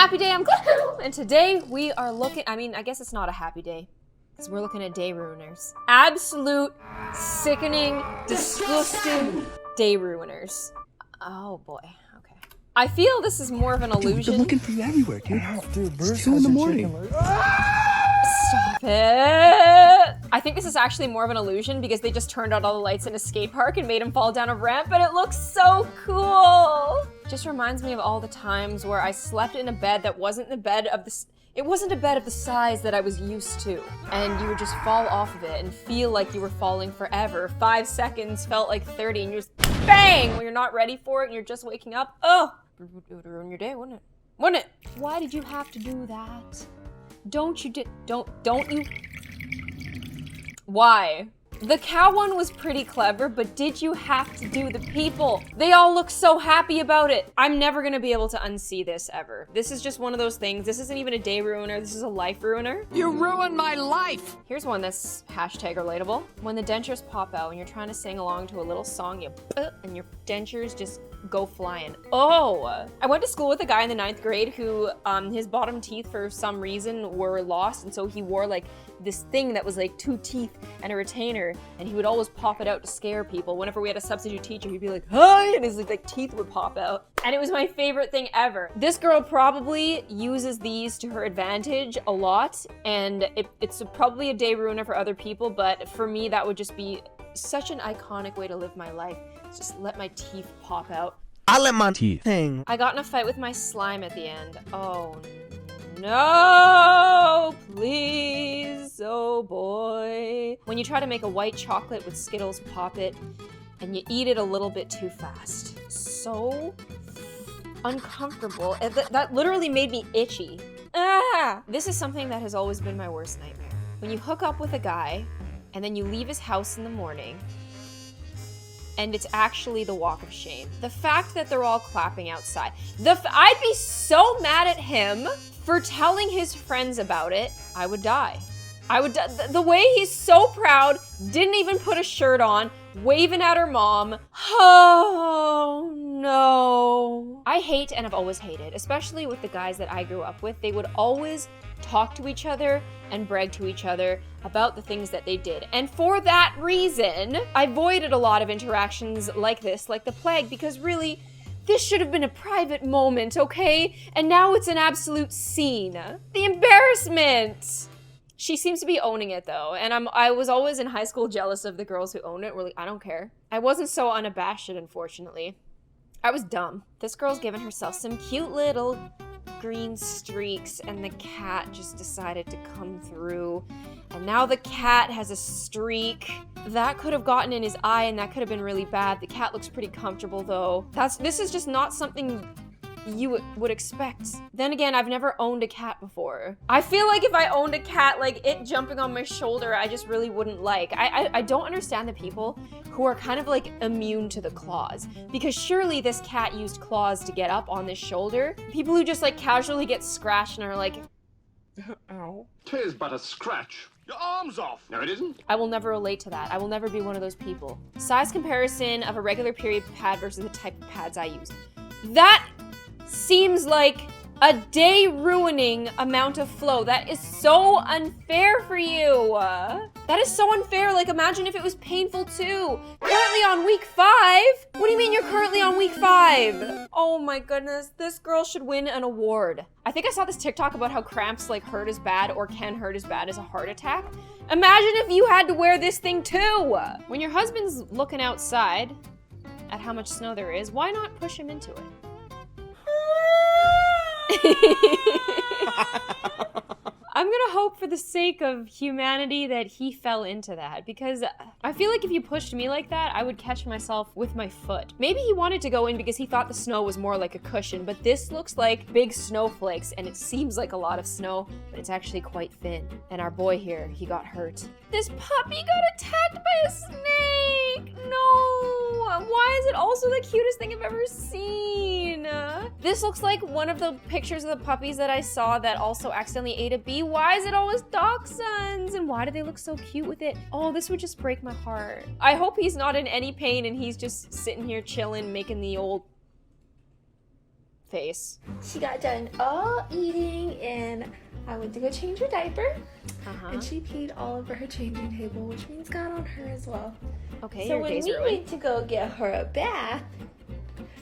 happy day, I'm Gloom, and today we are looking, I guess it's not a happy day, because we're looking at day ruiners. Absolute, sickening, disgusting day ruiners. Oh boy, okay. I feel this is more of an illusion. Dude, we've been looking for you everywhere, dude. Dude, It's 2 in the morning. Stop it! I think this is actually more of an illusion because they just turned out all the lights in a skate park and made him fall down a ramp, but it looks so cool! Just reminds me of all the times where I slept in a bed that wasn't the bed of the... It wasn't a bed of the size that I was used to. And you would just fall off of it and feel like you were falling forever. 5 seconds felt like 30 and you're just bang! When you're not ready for it and you're just waking up. Oh! It would ruin your day, wouldn't it? Wouldn't it? Why did you have to do that? Don't you Why? The cow one was pretty clever, but did you have to do the people? They all look so happy about it. I'm never gonna be able to unsee this ever. This is just one of those things. This isn't even a day ruiner, this is a life ruiner. You ruined my life! Here's one that's hashtag relatable. When the dentures pop out and you're trying to sing along to a little song, you and your dentures just go flying. Oh! I went to school with a guy in the 9th grade who, his bottom teeth for some reason were lost, and so he wore like this thing that was like 2 teeth and a retainer, and he would always pop it out to scare people. Whenever we had a substitute teacher, he'd be like, hi, and his like teeth would pop out. And it was my favorite thing ever. This girl probably uses these to her advantage a lot, and it's probably a day ruiner for other people, but for me, that would just be such an iconic way to live my life. Just let my teeth pop out. I let my teeth hang. I got in a fight with my slime at the end. Oh no, please, oh boy. When you try to make a white chocolate with Skittles Pop It, and you eat it a little bit too fast. So uncomfortable. That literally made me itchy. Ah! This is something that has always been my worst nightmare. When you hook up with a guy, and then you leave his house in the morning, and it's actually the walk of shame. The fact that they're all clapping outside. I'd be so mad at him for telling his friends about it. I would die. The way he's so proud, didn't even put a shirt on, waving at her mom. Oh no. I hate and have always hated, especially with the guys that I grew up with. They would always talk to each other and brag to each other about the things that they did. And for that reason, I avoided a lot of interactions like this, like the plague, because really, this should have been a private moment, okay? And now it's an absolute scene. The embarrassment! She seems to be owning it though, and I was always in high school jealous of the girls who own it. Really, I don't care. I wasn't so unabashed, unfortunately. I was dumb. This girl's given herself some cute little green streaks, and the cat just decided to come through. And now the cat has a streak. That could have gotten in his eye, and that could have been really bad. The cat looks pretty comfortable though. This is just not something you would expect. Then again, I've never owned a cat before. I feel like if I owned a cat, like it jumping on my shoulder, I just really wouldn't like. I don't understand the people who are kind of like immune to the claws, because surely this cat used claws to get up on this shoulder. People who just like casually get scratched and are like, ow. 'Tis but a scratch. Your arm's off. No, it isn't. I will never relate to that. I will never be one of those people. Size comparison of a regular period pad versus the type of pads I use. That seems like a day-ruining amount of flow. That is so unfair for you. That is so unfair. Like, imagine if it was painful too. Currently on week 5? What do you mean you're currently on week 5? Oh my goodness, this girl should win an award. I think I saw this TikTok about how cramps like hurt as bad or can hurt as bad as a heart attack. Imagine if you had to wear this thing too. When your husband's looking outside at how much snow there is, why not push him into it? I'm gonna hope for the sake of humanity that he fell into that, because I feel like if you pushed me like that, I would catch myself with my foot. Maybe he wanted to go in because he thought the snow was more like a cushion, but this looks like big snowflakes, and it seems like a lot of snow, but it's actually quite thin. And our boy here, he got hurt. This puppy got attacked by a snake! No! Why is it also the cutest thing I've ever seen? This looks like one of the pictures of the puppies that I saw that also accidentally ate a bee. Why is it always dachshunds? And why do they look so cute with it? Oh, this would just break my heart. I hope he's not in any pain and he's just sitting here chilling, making the old face. She got done all eating, and I went to go change her diaper. And she peed all over her changing table, which means got on her as well. Okay, So your when day's we ruined. went to go get her a bath,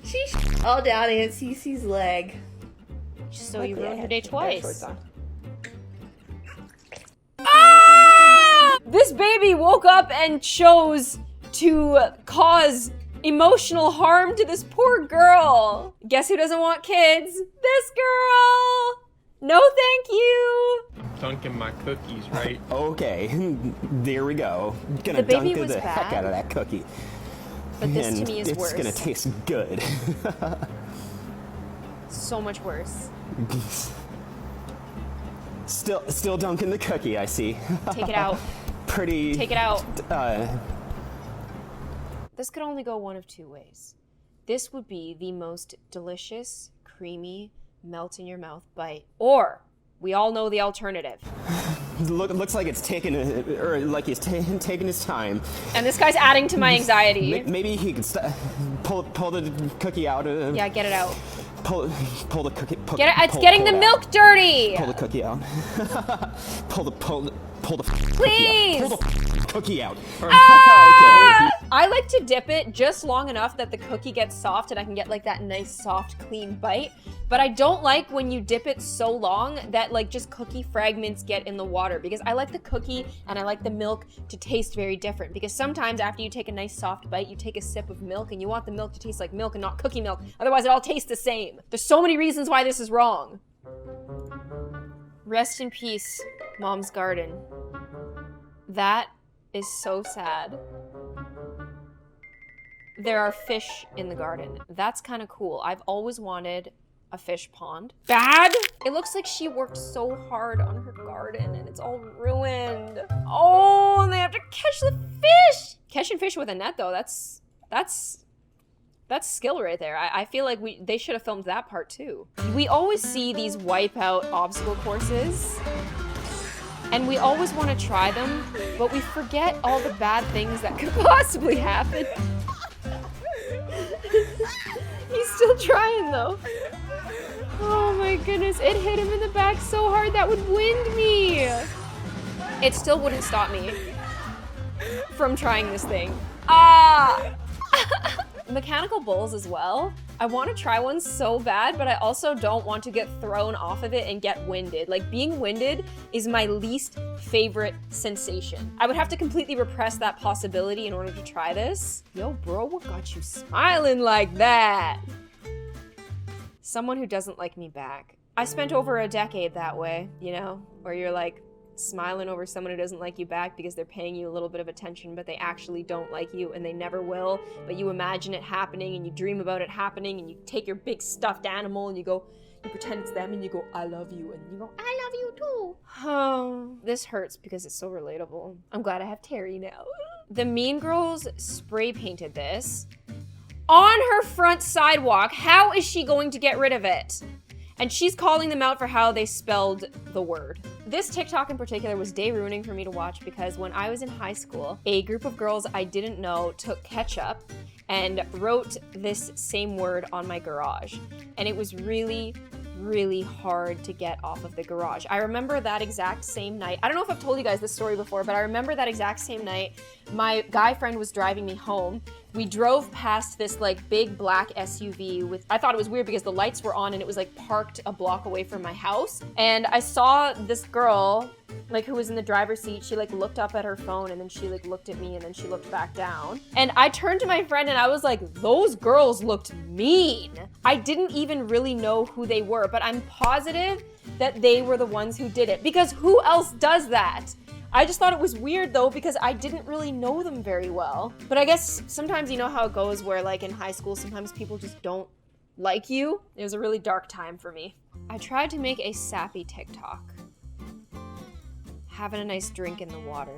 she all down Aunt Cece's leg. So you Luckily, I ruined her had day to keep my twice. shorts on. This baby woke up and chose to cause emotional harm to this poor girl. Guess who doesn't want kids? This girl! No thank you! Dunking my cookies, right? Okay, there we go. Gonna The baby dunk was the heck bad, out of that cookie. But this and to me is it's worse. gonna taste good. So much worse. Still dunking the cookie, I see. Take it out. Pretty. Take it out. Uh, This could only go one of two ways. This would be the most delicious, creamy, melt in your mouth bite. Or we all know the alternative. looks like it's taking, or like he's taking his time. And this guy's adding to my anxiety. Maybe he could pull the cookie out. Yeah, get it out. Pull the cookie. Get it. It's getting the milk dirty. Pull the cookie out. pull the Please. Pull the cookie out. Ah! Okay. I like to dip it just long enough that the cookie gets soft and I can get like that nice, soft, clean bite. But I don't like when you dip it so long that like just cookie fragments get in the water, because I like the cookie and I like the milk to taste very different. Because sometimes after you take a nice soft bite, you take a sip of milk and you want the milk to taste like milk and not cookie milk. Otherwise it all tastes the same. There's so many reasons why this is wrong. Rest in peace, Mom's garden. That is so sad. There are fish in the garden. That's kind of cool. I've always wanted a fish pond. Bad? It looks like she worked so hard on her garden and it's all ruined. Oh, and they have to catch the fish. Catching fish with a net though, that's skill right there. I feel like they should have filmed that part too. We always see these Wipeout obstacle courses and we always want to try them, but we forget all the bad things that could possibly happen. He's still trying though. Oh my goodness, it hit him in the back so hard that would wind me. It still wouldn't stop me from trying this thing. Ah! Mechanical bulls as well. I want to try one so bad, but I also don't want to get thrown off of it and get winded. Like, being winded is my least favorite sensation. I would have to completely repress that possibility in order to try this. Yo, bro, what got you smiling like that? Someone who doesn't like me back. I spent over a decade that way, you know, where you're like smiling over someone who doesn't like you back because they're paying you a little bit of attention, but they actually don't like you and they never will. But you imagine it happening and you dream about it happening and you take your big stuffed animal and you go, you pretend it's them and you go, I love you. And you go, I love you too. Oh, this hurts because it's so relatable. I'm glad I have Terry now. The Mean Girls spray painted this on her front sidewalk. How is she going to get rid of it? And she's calling them out for how they spelled the word. This TikTok in particular was day ruining for me to watch because when I was in high school, a group of girls I didn't know took ketchup and wrote this same word on my garage. And it was really, really hard to get off of the garage. I remember that exact same night. I don't know if I've told you guys this story before, but I remember that exact same night, my guy friend was driving me home. We drove past this like big black SUV with, I thought it was weird because the lights were on and it was like parked a block away from my house. And I saw this girl like who was in the driver's seat. She like looked up at her phone and then she like looked at me and then she looked back down. And I turned to my friend and I was like, those girls looked mean. I didn't even really know who they were, but I'm positive that they were the ones who did it because who else does that? I just thought it was weird though because I didn't really know them very well. But I guess sometimes you know how it goes where like in high school, sometimes people just don't like you. It was a really dark time for me. I tried to make a sappy TikTok. Having a nice drink in the water.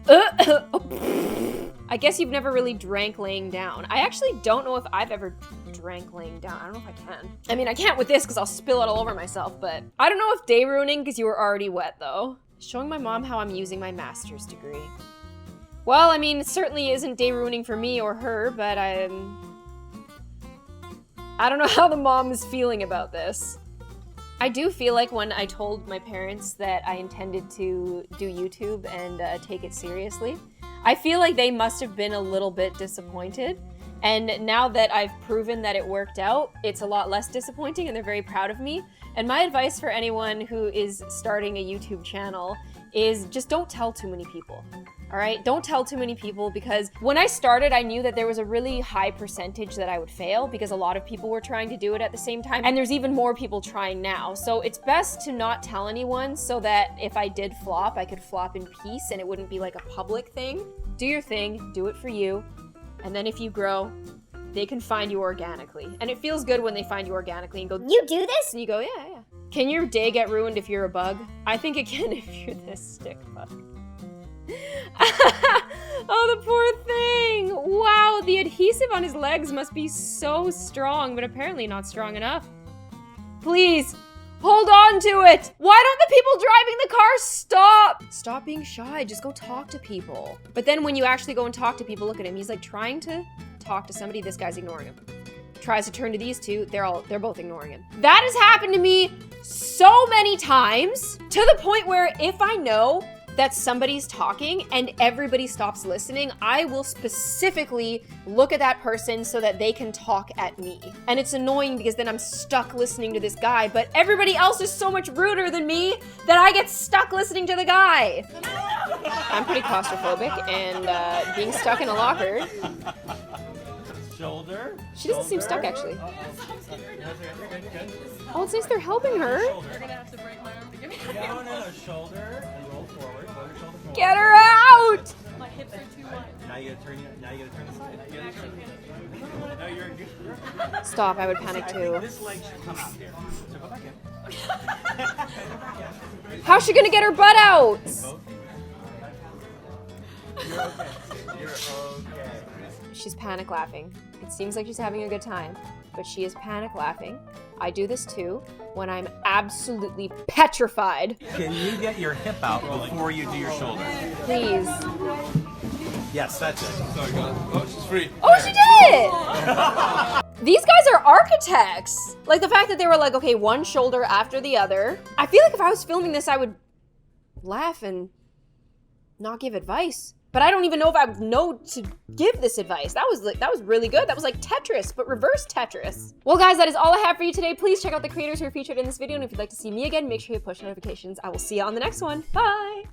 I guess you've never really drank laying down. I actually don't know if I've ever drank laying down. I don't know if I can. I mean, I can't with this because I'll spill it all over myself, but I don't know if day ruining because you were already wet though. Showing my mom how I'm using my master's degree. Well, I mean, it certainly isn't day ruining for me or her, but I don't know how the mom is feeling about this. I do feel like when I told my parents that I intended to do YouTube and take it seriously, I feel like they must have been a little bit disappointed. And now that I've proven that it worked out, it's a lot less disappointing and they're very proud of me. And my advice for anyone who is starting a YouTube channel is just don't tell too many people. All right, don't tell too many people, because when I started, I knew that there was a really high percentage that I would fail because a lot of people were trying to do it at the same time. And there's even more people trying now. So it's best to not tell anyone so that if I did flop, I could flop in peace and it wouldn't be like a public thing. Do your thing, do it for you. And then if you grow, they can find you organically. And it feels good when they find you organically and go, "You do this?" And you go, "Yeah, yeah." Can your day get ruined if you're a bug? I think it can if you're this stick bug. Oh, the poor thing. Wow, the adhesive on his legs must be so strong, but apparently not strong enough. Please, hold on to it. Why don't the people driving the car stop? Stop being shy, just go talk to people. But then when you actually go and talk to people, look at him. He's like trying to talk to somebody, this guy's ignoring him. Tries to turn to these two, they're both ignoring him. That has happened to me so many times, to the point where if I know that somebody's talking and everybody stops listening, I will specifically look at that person so that they can talk at me. And it's annoying because then I'm stuck listening to this guy, but everybody else is so much ruder than me that I get stuck listening to the guy. I'm pretty claustrophobic, and being stuck in a locker. Shoulder. She doesn't seem stuck, actually. Oh, it's nice they're helping her. You're gonna have to break my arm to give me No. Shoulder and roll forward. Roll your shoulder forward. Get her out! my hips are too wide. Now you gotta turn the side. No, you're good. Stop, I would panic too. This leg should come out here. So go back in. How's she gonna get her butt out? You're okay. You're okay. She's panic laughing. It seems like she's having a good time, but she is panic laughing. I do this too when I'm absolutely petrified. Can you get your hip out before you do your shoulder? Please. Yes, that's it. Sorry, guys. Oh, she's free. Oh, she did it! These guys are architects. Like the fact that they were like, okay, one shoulder after the other. I feel like if I was filming this, I would laugh and not give advice. But I don't even know if I would know to give this advice. That was really good. That was like Tetris, but reverse Tetris. Well, guys, that is all I have for you today. Please check out the creators who are featured in this video. And if you'd like to see me again, make sure you push notifications. I will see you on the next one. Bye.